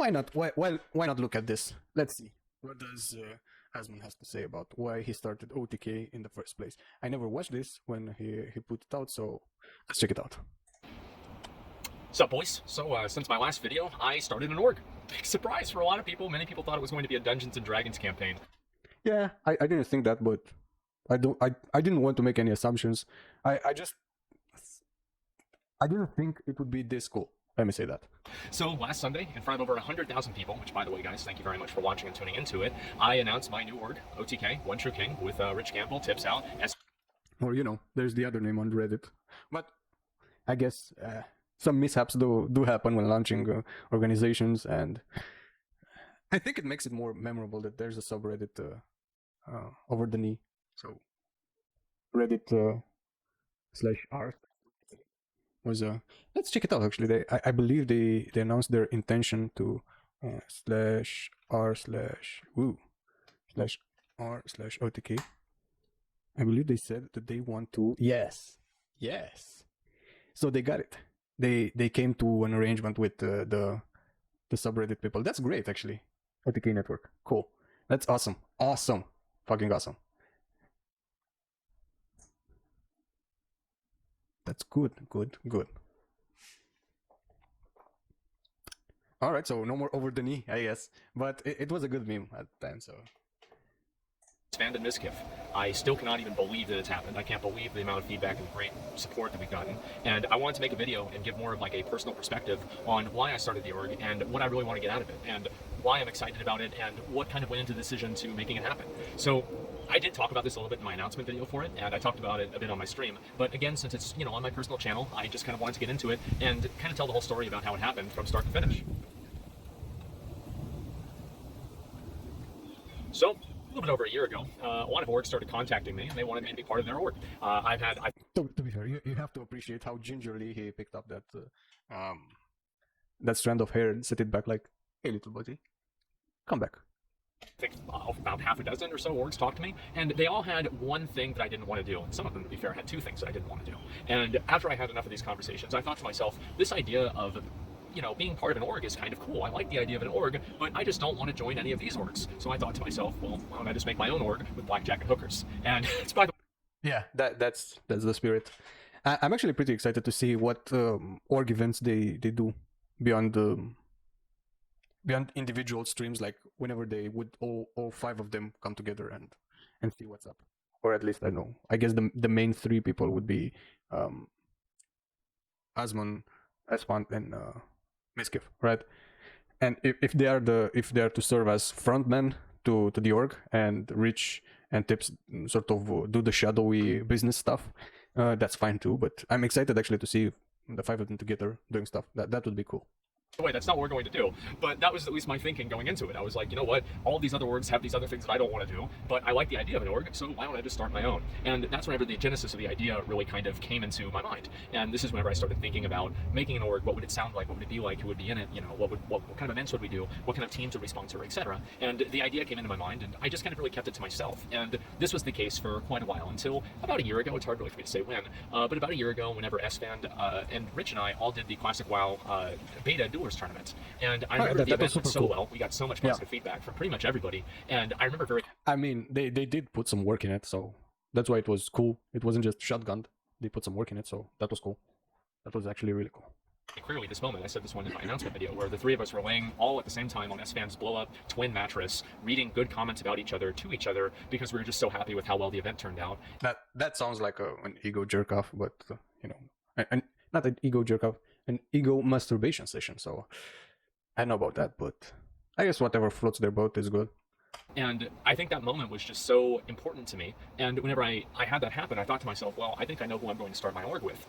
why not? Why not look at this? Let's see. What does Asmon has to say about why he started OTK in the first place? I never watched this when he put it out, so let's check it out. What's up, boys? So, since my last video, I started an org. Big surprise for a lot of people. Many people thought it was going to be a Dungeons and Dragons campaign. Yeah, I didn't think that, but I didn't want to make any assumptions. I didn't think it would be this cool. Let me say that. So last Sunday, in front of over 100,000 people, which, by the way, guys, thank you very much for watching and tuning into it, I announced my new org, OTK, One True King, with Rich Campbell, tips out. Or, you know, there's the other name on Reddit. But I guess some mishaps do happen when launching organizations, and I think it makes it more memorable that there's a subreddit over the knee. So Reddit /r was let's check it out. Actually, I believe they announced their intention to /r/OTK. I believe they said that they want to. Yes. So they got it. They came to an arrangement with the subreddit people. That's great, actually. OTK network. Cool. That's awesome. Awesome. Fucking awesome. That's good. All right, so no more over the knee, I guess. But it was a good meme at the time, so. Expanded Miskiff. I still cannot even believe that it's happened. I can't believe the amount of feedback and great support that we've gotten. And I wanted to make a video and give more of like a personal perspective on why I started the org and what I really want to get out of it and why I'm excited about it and what kind of went into the decision to making it happen. So I did talk about this a little bit in my announcement video for it, and I talked about it a bit on my stream. But again, since it's, you know, on my personal channel, I just kind of wanted to get into it and kind of tell the whole story about how it happened from start to finish. So, a little bit over a year ago, a lot of orgs started contacting me, and they wanted me to be part of their org. To be fair, you have to appreciate how gingerly he picked up that strand of hair and set it back like, hey, little buddy, come back. I think about half a dozen or so orgs talked to me, and they all had one thing that I didn't want to do, and some of them, to be fair, had two things that I didn't want to do. And after I had enough of these conversations, I thought to myself, this idea of, you know, being part of an org is kind of cool. I like the idea of an org, but I just don't want to join any of these orgs. So I thought to myself, well, why don't I just make my own org with blackjack and hookers? And it's by the yeah, that's the spirit. I'm actually pretty excited to see what org events they do beyond individual streams, like whenever they would all five of them come together and see what's up. Or at least I know. I guess the main three people would be Asmon, Espant, and Miskiff, right? And if they are to serve as frontmen to the org, and Rich and Tips sort of do the shadowy business stuff, that's fine too. But I'm excited actually to see the five of them together doing stuff. That would be cool. way, that's not what we're going to do. But that was at least my thinking going into it. I was like, you know what? All these other orgs have these other things that I don't want to do, but I like the idea of an org, so why don't I just start my own? And that's whenever the genesis of the idea really kind of came into my mind. And this is whenever I started thinking about making an org. What would it sound like? What would it be like? Who would be in it? You know, what kind of events would we do? What kind of teams would we sponsor, etc. And the idea came into my mind, and I just kind of really kept it to myself. And this was the case for quite a while, until about a year ago. It's hard really for me to say when, but about a year ago, whenever SFAN and Rich and I all did the Classic WoW beta duelers tournament. And I remember the event went so well. We got so much positive feedback from pretty much everybody. And I remember I mean, they did put some work in it, so that's why it was cool. It wasn't just shotgunned. They put some work in it, so that was cool. That was actually really cool. Clearly this moment, I said this one in my announcement video, where the three of us were laying all at the same time on SFAN's blow-up twin mattress, reading good comments about each other to each other, because we were just so happy with how well the event turned out. That sounds like an ego jerk-off, but, you know, and not an ego jerk-off, an ego masturbation session, so I know about that, but I guess whatever floats their boat is good. And I think that moment was just so important to me. And whenever I had that happen, I thought to myself, well, I think I know who I'm going to start my org with.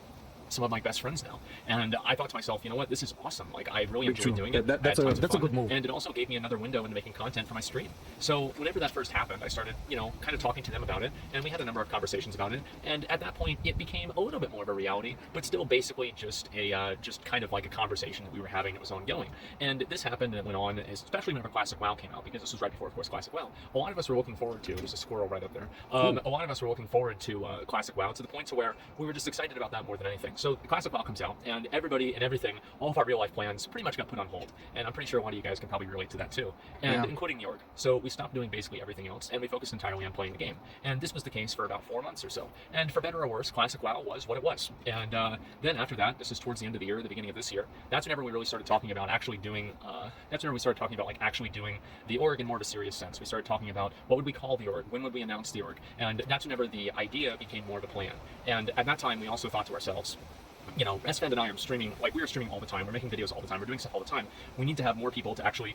Some of my best friends now. And I thought to myself, you know what, this is awesome. Like, I really enjoyed doing it. That's a good move. And it also gave me another window into making content for my stream. So whenever that first happened, I started, you know, kind of talking to them about it, and we had a number of conversations about it. And at that point, it became a little bit more of a reality, but still basically just a just kind of like a conversation that we were having that was ongoing. And this happened and it went on, especially whenever Classic WoW came out, because this was right before, of course, Classic WoW. A lot of us were looking forward to, there's a squirrel right up there. A lot of us were looking forward to Classic WoW, to the point to where we were just excited about that more than anything. So the Classic WoW comes out, and everybody and everything, all of our real life plans pretty much got put on hold. And I'm pretty sure a lot of you guys can probably relate to that too. And including the org. So we stopped doing basically everything else, and we focused entirely on playing the game. And this was the case for about 4 months or so. And for better or worse, Classic WoW was what it was. And then after that, this is towards the end of the year, the beginning of this year, that's whenever we really started talking about actually doing, that's whenever we started talking about like actually doing the org in more of a serious sense. We started talking about what would we call the org, when would we announce the org, and that's whenever the idea became more of a plan. And at that time, we also thought to ourselves, you know, SFan and I are streaming, like we are streaming all the time, we're making videos all the time, we're doing stuff all the time. We need to have more people to actually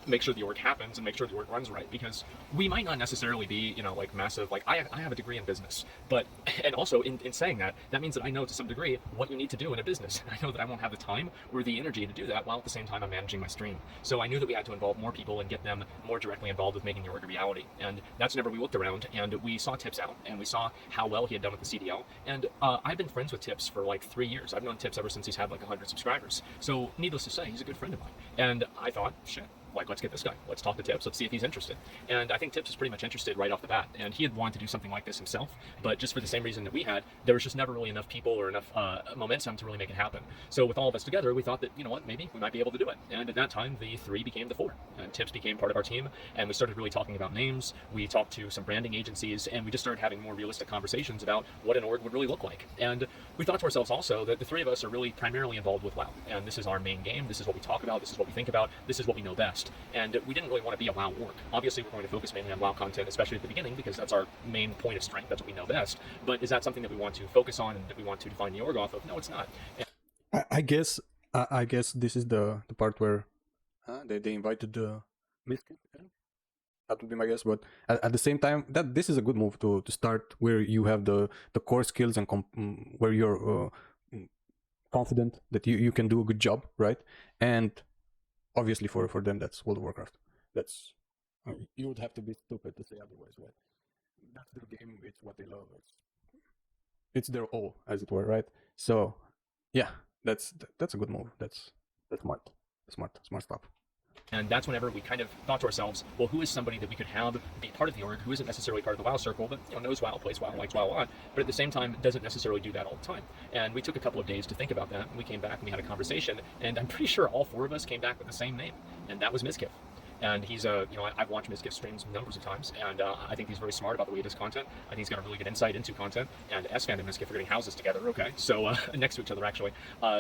make sure the org happens and make sure the org runs right, because we might not necessarily be, you know, like massive, like I have a degree in business, but, and also in saying that, that means that I know to some degree what you need to do in a business. I know that I won't have the time or the energy to do that while at the same time I'm managing my stream. So I knew that we had to involve more people and get them more directly involved with making the org a reality. And that's whenever we looked around and we saw Tips out and we saw how well he had done with the CDL. And I've been friends with Tips for like 3 years. I've known Tips ever since he's had like 100 subscribers. So needless to say, he's a good friend of mine. And I thought, shit, like, let's get this guy. Let's talk to Tips. Let's see if he's interested. And I think Tips was pretty much interested right off the bat. And he had wanted to do something like this himself, but just for the same reason that we had, there was just never really enough people or enough momentum to really make it happen. So with all of us together, we thought that, you know what, maybe we might be able to do it. And at that time, the 3 became the 4. And Tips became part of our team. And we started really talking about names. We talked to some branding agencies, and we just started having more realistic conversations about what an org would really look like. And we thought to ourselves also that the 3 of us are really primarily involved with WoW. And this is our main game. This is what we talk about. This is what we think about. This is what we know best. And we didn't really want to be a WoW org. Obviously, we're going to focus mainly on WoW content, especially at the beginning, because that's our main point of strength. That's what we know best. But is that something that we want to focus on and that we want to define the org off of? No, it's not. I guess this is the part where they invited the that would be my guess. But at the same time, that this is a good move to start where you have the core skills and where you're confident that you can do a good job, right? And obviously for them that's World of Warcraft. That's you would have to be stupid to say otherwise, right? That's their game. It's what they love. It's their all, as it were, right? So yeah, that's a good move. That's smart stuff. And that's whenever we kind of thought to ourselves, well, who is somebody that we could have be part of the org who isn't necessarily part of the WoW circle, but knows WoW, plays WoW, likes WoW a lot, but at the same time doesn't necessarily do that all the time. And we took a couple of days to think about that, and we came back and we had a conversation, and I'm pretty sure all 4 of us came back with the same name, and that was Mizkif. And he's I've watched Mizkif streams numbers of times, and I think he's very smart about the way he does content. I think he's got a really good insight into content, and SFan and Mizkif are getting houses together, okay? So, next to each other, actually.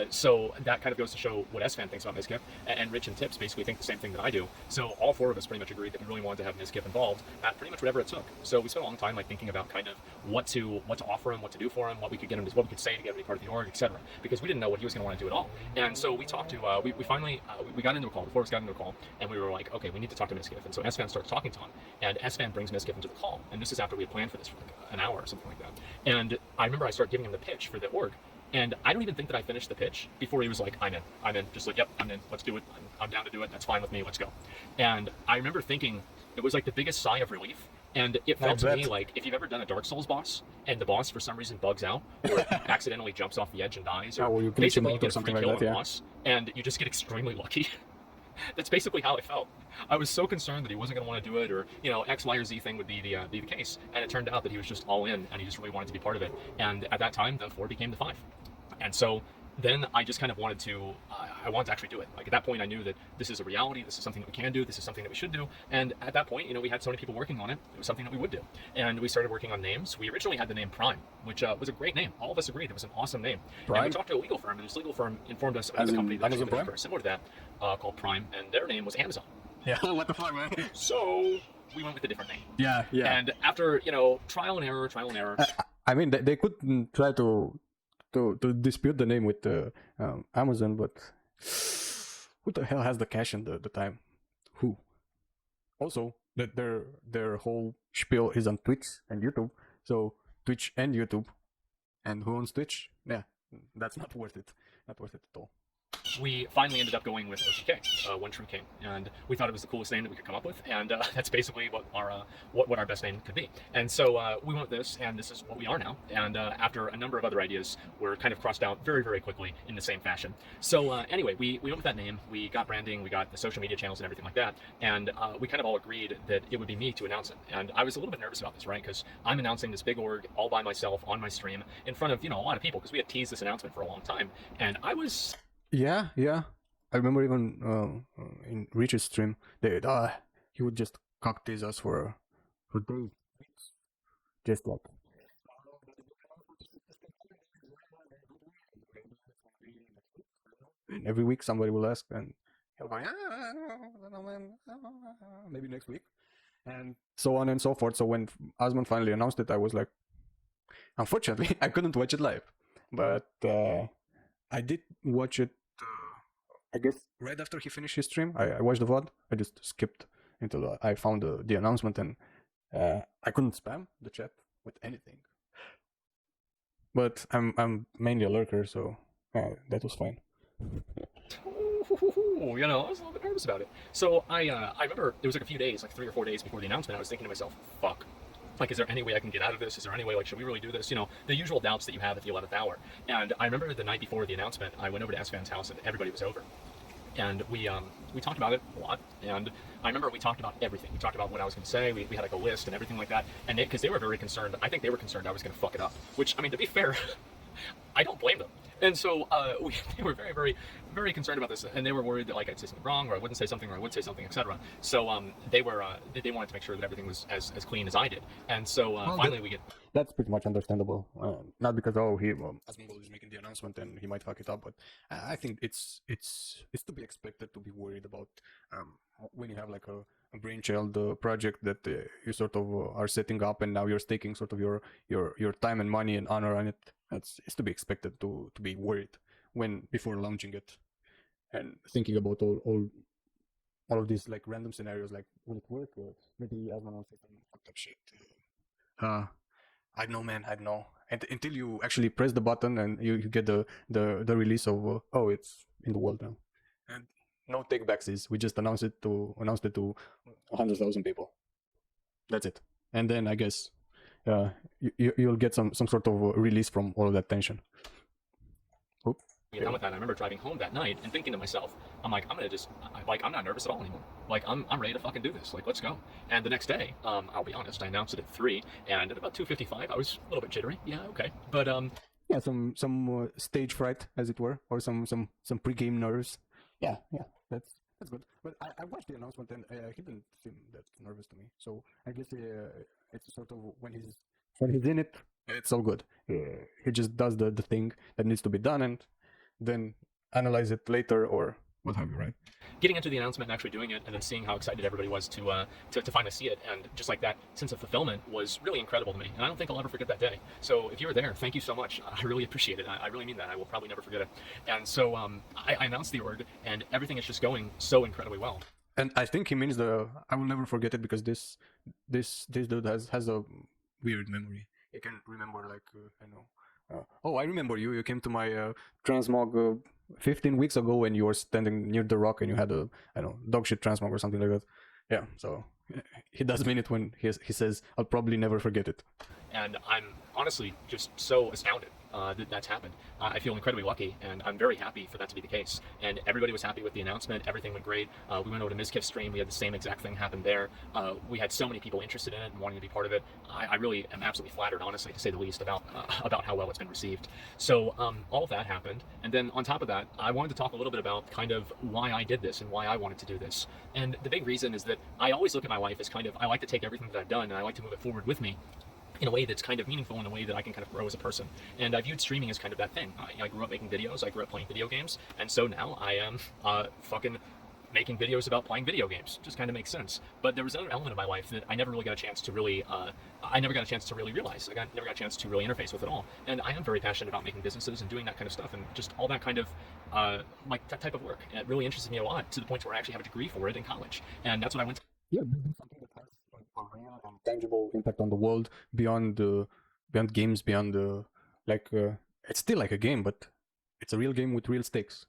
So that kind of goes to show what SFan thinks about Mizkif, and Rich and Tips basically think the same thing that I do. So all 4 of us pretty much agreed that we really wanted to have Mizkif involved at pretty much whatever it took. So we spent a long time like thinking about kind of what to offer him, what to do for him, what we could get him, what we could say to get him to be part of the org, etc. Because we didn't know what he was going to want to do at all. And so we talked to, we finally, we got into a call, the 4 of us got into a call, and we were like, okay, we need to talk to Mizkif. And so SFan starts talking to him, and SFan brings Mizkif into the call. And this is after we had planned for this for like an hour or something like that. And I remember I started giving him the pitch for the org, and I don't even think that I finished the pitch before he was like, I'm in. Just like, yep, I'm in. Let's do it. I'm down to do it. That's fine with me. Let's go. And I remember thinking it was like the biggest sigh of relief. And it felt to me like if you've ever done a Dark Souls boss and the boss for some reason bugs out or accidentally jumps off the edge and dies, or you basically you get a free like kill that, on the boss and you just get extremely lucky. That's basically how I felt. I was so concerned that he wasn't going to want to do it, or X, Y, or Z thing would be the case, and it turned out that he was just all in, and he just really wanted to be part of it. And at that time, the 4 became the 5, and so then I just kind of wanted to, I wanted to actually do it. Like at that point, I knew that this is a reality. This is something that we can do. This is something that we should do. And at that point, we had so many people working on it. It was something that we would do. And we started working on names. We originally had the name Prime, which was a great name. All of us agreed it was an awesome name. Prime? And we talked to a legal firm, and this legal firm informed us about a company that's similar to that, called Prime, and their name was Amazon. Yeah. What the fuck, man? So we went with a different name. Yeah. And after trial and error. I mean, they could try to dispute the name with Amazon, but who the hell has the cash and the time? Who? Also, that their whole spiel is on Twitch and YouTube. So Twitch and YouTube, and who owns Twitch? Yeah, that's not worth it. Not worth it at all. we finally ended up going with OTK, One True Kink, and we thought it was the coolest name that we could come up with, and that's basically what our best name could be. And so we went with this, and this is what we are now. And after a number of other ideas were kind of crossed out very, very quickly in the same fashion. So anyway, we went with that name. We got branding, we got the social media channels and everything like that, and we kind of all agreed that it would be me to announce it. And I was a little bit nervous about this, right? Because I'm announcing this big org all by myself on my stream in front of, a lot of people, because we had teased this announcement for a long time, and I was. Yeah. I remember even in Rich's stream, he would just cock tease us for days, just like. And every week somebody will ask, and he'll go, maybe next week, and so on and so forth. So when Osman finally announced it, I was like, unfortunately, I couldn't watch it live, but I did watch it. I guess right after he finished his stream, I watched the VOD. I just skipped until I found the announcement, and I couldn't spam the chat with anything. But I'm mainly a lurker, so that was fine. I was a little bit nervous about it. So I remember it was like a few days, like 3 or 4 days before the announcement, I was thinking to myself, fuck. Like, is there any way I can get out of this? Is there any way, like, should we really do this? The usual doubts that you have at the 11th hour. And I remember the night before the announcement, I went over to S-Fan's house and everybody was over. And we talked about it a lot. And I remember we talked about everything. We talked about what I was going to say. We had like a list and everything like that. And because they were very concerned, I think they were concerned I was going to fuck it up. Which, I mean, to be fair, I don't blame them. And so they were very, very, very concerned about this, and they were worried that like I'd say something wrong, or I wouldn't say something, or I would say something, etc. So they wanted to make sure that everything was as clean as I did. And so finally we get. That's pretty much understandable. Not because Asmongold is making the announcement and he might fuck it up, but I think it's to be expected to be worried about when you have like a brainchild project that you sort of are setting up, and now you're staking sort of your time and money and honor on it. It's to be expected to be worried before launching it, and thinking about all of these like random scenarios, like will it work, or maybe Asman will say some fucked up shit. I don't know, man. I don't know. And until you actually press the button and you get the release of it's in the world now, and no takebacks. We just announced it to 100,000 people. That's it. And then I guess you'll get some sort of release from all of that tension. Get done with that. I remember driving home that night and thinking to myself, I'm like, I'm not nervous at all anymore. Like, I'm ready to fucking do this. Like, let's go. And the next day, I'll be honest, I announced it at 3, and at about 2:55, I was a little bit jittery. Yeah, okay, but yeah, some stage fright, as it were, or some pre-game nerves. Yeah, that's good. But I watched the announcement, and he didn't seem that nervous to me. So I guess it's sort of when he's in it, it's all good. He just does the thing that needs to be done, and then analyze it later or what have you, right? Getting into the announcement and actually doing it, and then seeing how excited everybody was to finally see it, and just like that sense of fulfillment was really incredible to me, and I don't think I'll ever forget that day. So if you were there, thank you so much. I really appreciate it. I really mean that. I will probably never forget it. And so I announced the org, and everything is just going so incredibly well. And I think he means I will never forget it, because this dude has a weird memory. He can remember like I remember you came to my transmog 15 weeks ago when you were standing near the rock and you had a dog shit transmog or something like that. Yeah, so he does mean it when he says I'll probably never forget it. And I'm honestly just so astounded that that's happened. I feel incredibly lucky, and I'm very happy for that to be the case. And everybody was happy with the announcement. Everything went great. We went over to Mizkif's stream. We had the same exact thing happen there. We had so many people interested in it and wanting to be part of it. I really am absolutely flattered, honestly, to say the least, about how well it's been received. So all of that happened. And then on top of that, I wanted to talk a little bit about kind of why I did this and why I wanted to do this. And the big reason is that I always look at my life as kind of, I like to take everything that I've done and I like to move it forward with me in a way that's kind of meaningful, in a way that I can kind of grow as a person. And I viewed streaming as kind of that thing. I grew up making videos, I grew up playing video games, and so now I am fucking making videos about playing video games. Just kind of makes sense. But there was another element of my life that I never really got a chance to really, realize. I never got a chance to really interface with it all. And I am very passionate about making businesses and doing that kind of stuff, and just all that kind of, like that type of work. And it really interests me a lot, to the point where I actually have a degree for it in college. And that's what I went to. Yeah, something that has a real and tangible impact on the world beyond games, beyond it's still like a game, but it's a real game with real stakes.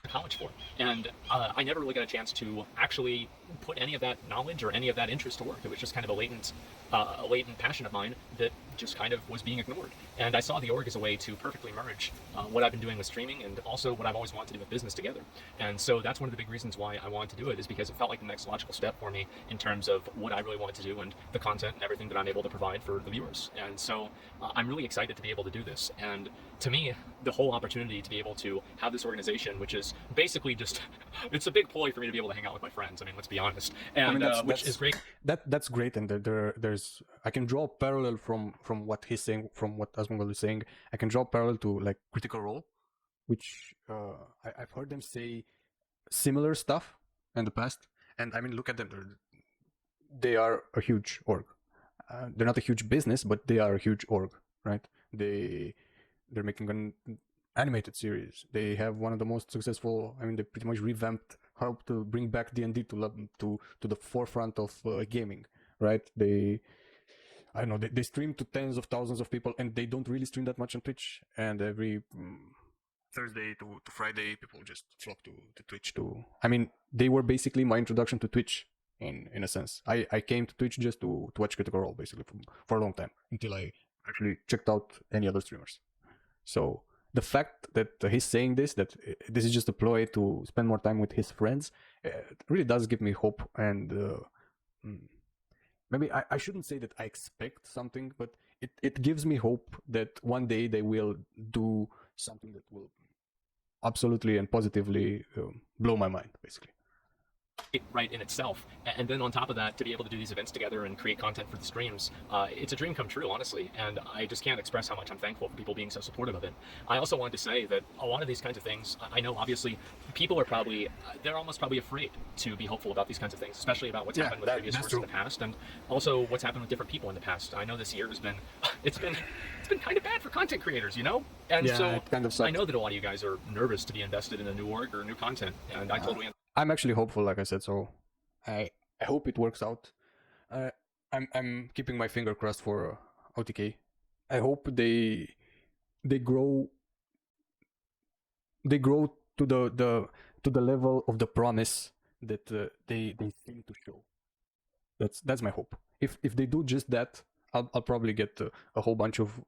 college for. And I never really got a chance to actually put any of that knowledge or any of that interest to work. It was just kind of a latent passion of mine that just kind of was being ignored. And I saw the org as a way to perfectly merge what I've been doing with streaming and also what I've always wanted to do with business together. And so that's one of the big reasons why I wanted to do it, is because it felt like the next logical step for me in terms of what I really wanted to do and the content and everything that I'm able to provide for the viewers. And so I'm really excited to be able to do this. And to me, the whole opportunity to be able to have this organization, which is basically just, it's a big ploy for me to be able to hang out with my friends. I mean, let's be honest. And I mean, which is great. That's great, and there's I can draw a parallel from what he's saying, from what Asmongold is saying. I can draw a parallel to like Critical Role, which I've heard them say similar stuff in the past. And I mean, look at them; they are a huge org. They're not a huge business, but they are a huge org, right? They're making an animated series. They have one of the most successful. I mean, they pretty much revamped how to bring back D&D to the forefront of gaming, right? I don't know, they stream to tens of thousands of people, and they don't really stream that much on Twitch. And every Thursday to Friday, people just flock to Twitch. I mean, they were basically my introduction to Twitch in a sense. I came to Twitch just to watch Critical Role basically for a long time, until I actually checked out any other streamers. So the fact that he's saying this, that this is just a ploy to spend more time with his friends, really does give me hope. And maybe I shouldn't say that I expect something, but it gives me hope that one day they will do something that will absolutely and positively blow my mind, basically. Right in itself, and then on top of that, to be able to do these events together and create content for the streams, it's a dream come true, honestly. And I just can't express how much I'm thankful for people being so supportive of it. I also wanted to say that a lot of these kinds of things, I know obviously people are probably, they're almost probably afraid to be hopeful about these kinds of things, especially about what's happened with previous works in the past, and also what's happened with different people in the past. I know this year has been, it's been kind of bad for content creators, you know? And yeah, so it kind of sucks. I know that a lot of you guys are nervous to be invested in a new org or new content, and I totally I'm actually hopeful, like I said, so I hope it works out. I'm keeping my finger crossed for OTK. I hope they grow to the level of the promise that they seem to show. That's my hope. If they do just that, I'll probably get a whole bunch of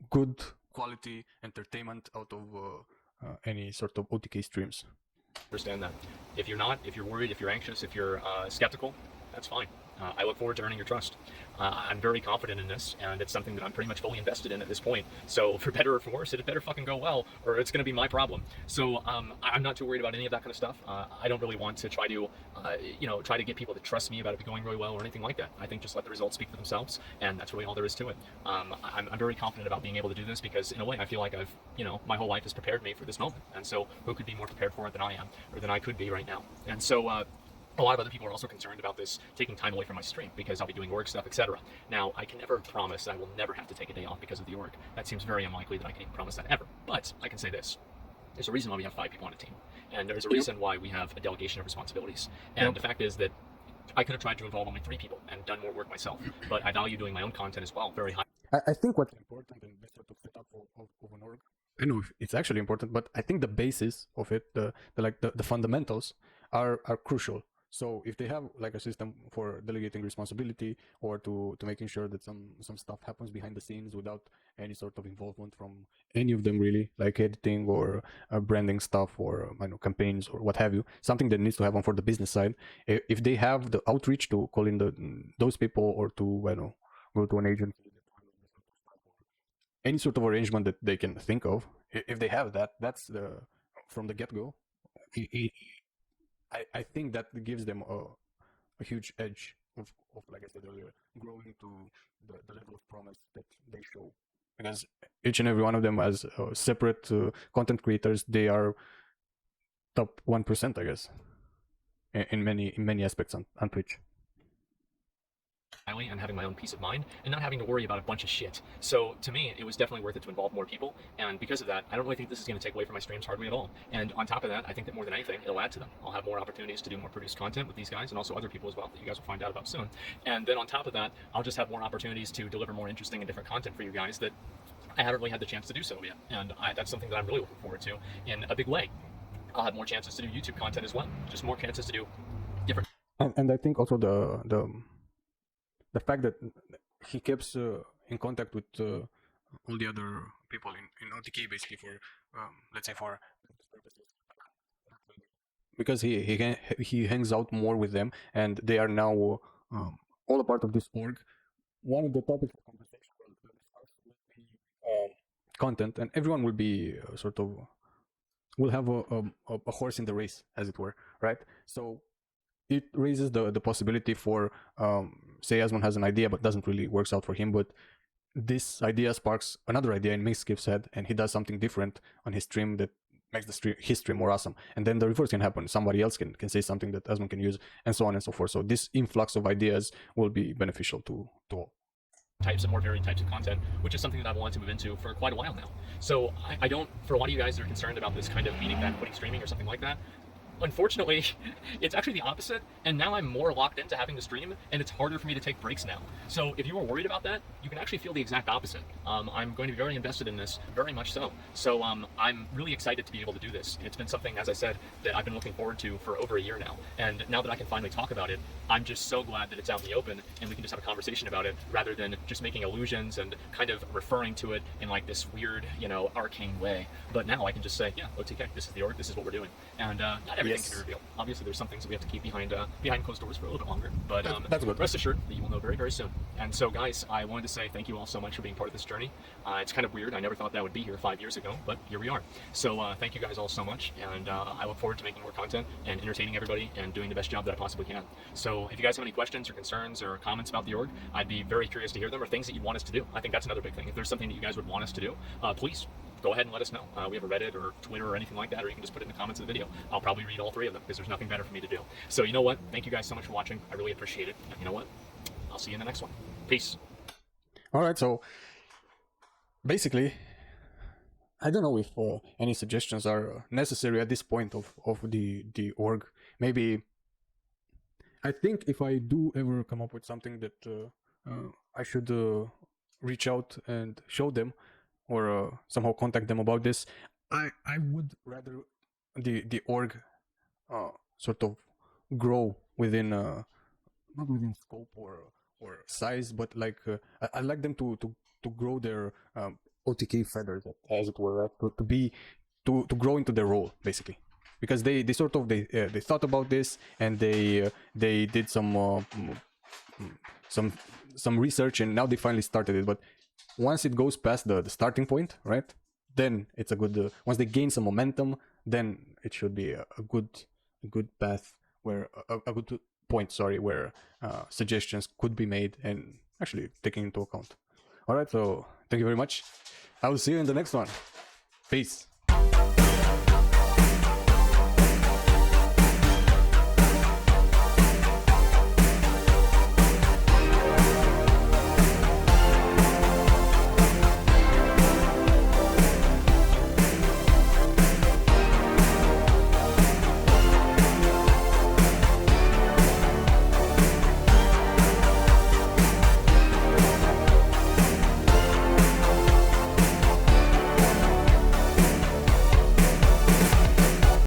good quality entertainment out of any sort of OTK streams. Understand that. If you're not, if you're worried, if you're anxious, if you're skeptical, that's fine. I look forward to earning your trust. I'm very confident in this, and it's something that I'm pretty much fully invested in at this point. So for better or for worse, it better fucking go well, or it's going to be my problem. So I'm not too worried about any of that kind of stuff. I don't really want to try to, try to get people to trust me about it going really well or anything like that. I think just let the results speak for themselves, and that's really all there is to it. I'm very confident about being able to do this because, in a way, I feel like I've, my whole life has prepared me for this moment. And so who could be more prepared for it than I am, or than I could be right now? And so, a lot of other people are also concerned about this taking time away from my stream because I'll be doing org stuff, etc. Now, I can never promise that I will never have to take a day off because of the org. That seems very unlikely that I can even promise that ever. But I can say this. There's a reason why we have 5 people on a team. And there's a reason why we have a delegation of responsibilities. And the fact is that I could have tried to involve only 3 people and done more work myself. But I value doing my own content as well very high. I think what's important in this sort of setup of an org, I know it's actually important, but I think the basis of it, the fundamentals are crucial. So if they have like a system for delegating responsibility or to making sure that some stuff happens behind the scenes without any sort of involvement from any of them really, like editing or branding stuff or campaigns or what have you, something that needs to happen for the business side. If they have the outreach to call in those people or to go to an agency, any sort of arrangement that they can think of, if they have that, that's from the get-go. I think that gives them a huge edge of, like I said earlier, growing to the level of promise that they show. Because each and every one of them as separate content creators, they are top 1%, I guess, in many aspects on Twitch. And having my own peace of mind and not having to worry about a bunch of shit. So to me, it was definitely worth it to involve more people. And because of that, I don't really think this is going to take away from my streams hardly at all. And on top of that, I think that more than anything, it'll add to them. I'll have more opportunities to do more produced content with these guys and also other people as well that you guys will find out about soon. And then on top of that, I'll just have more opportunities to deliver more interesting and different content for you guys that I haven't really had the chance to do so yet. And that's something that I'm really looking forward to in a big way. I'll have more chances to do YouTube content as well. Just more chances to do different. And I think also the fact that he keeps in contact with all the other people in OTK basically for let's say for because he hangs out more with them and they are now all a part of this org. One of the topics of conversation will be content, and everyone will be sort of will have a horse in the race, as it were, right? So it raises the possibility for say Asmon has an idea but doesn't really works out for him, but this idea sparks another idea in Mixkip's head and he does something different on his stream that makes his stream more awesome, and then the reverse can happen. Somebody else can say something that Asmon can use, and so on and so forth. So this influx of ideas will be beneficial to all. Types of more varied types of content, which is something that I've wanted to move into for quite a while now. So I don't, for a lot of you guys that are concerned about this kind of meaning that quitting streaming or something like that, unfortunately, it's actually the opposite, and now I'm more locked into having to stream, and it's harder for me to take breaks now. So if you were worried about that, you can actually feel the exact opposite. I'm going to be very invested in this, very much so. So I'm really excited to be able to do this. It's been something, as I said, that I've been looking forward to for over a year now, and now that I can finally talk about it, I'm just so glad that it's out in the open, and we can just have a conversation about it, rather than just making illusions and kind of referring to it in like this weird, you know, arcane way. But now I can just say, yeah, OTK, this is the org, this is what we're doing, and not everything can be revealed. Obviously, there's some things that we have to keep behind closed doors for a little bit longer, but that's good. Rest assured that you will know very, very soon. And so, guys, I wanted to say thank you all so much for being part of this journey. It's kind of weird. I never thought that I would be here 5 years ago, but here we are. So thank you guys all so much, and I look forward to making more content and entertaining everybody and doing the best job that I possibly can. So if you guys have any questions or concerns or comments about the org, I'd be very curious to hear them, or things that you want us to do. I think that's another big thing. If there's something that you guys would want us to do, please go ahead and let us know. We have a Reddit or Twitter or anything like that, or you can just put it in the comments of the video. I'll probably read all 3 of them because there's nothing better for me to do. So you know what? Thank you guys so much for watching. I really appreciate it. And you know what? I'll see you in the next one. Peace. All right, so basically, I don't know if any suggestions are necessary at this point of the org. Maybe I think if I do ever come up with something that I should reach out and show them, or somehow contact them about this, I would rather the org sort of grow within not within scope or size, but like I like them to grow their OTK feathers, as it were, right? to grow into their role, basically, because they sort of they thought about this, and they did some research, and now they finally started it. But once it goes past the starting point, right, then it's a good once they gain some momentum, then it should be a good path where a good point, sorry, where suggestions could be made and actually taken into account. All right, so thank you very much. I will see you in the next one. Peace.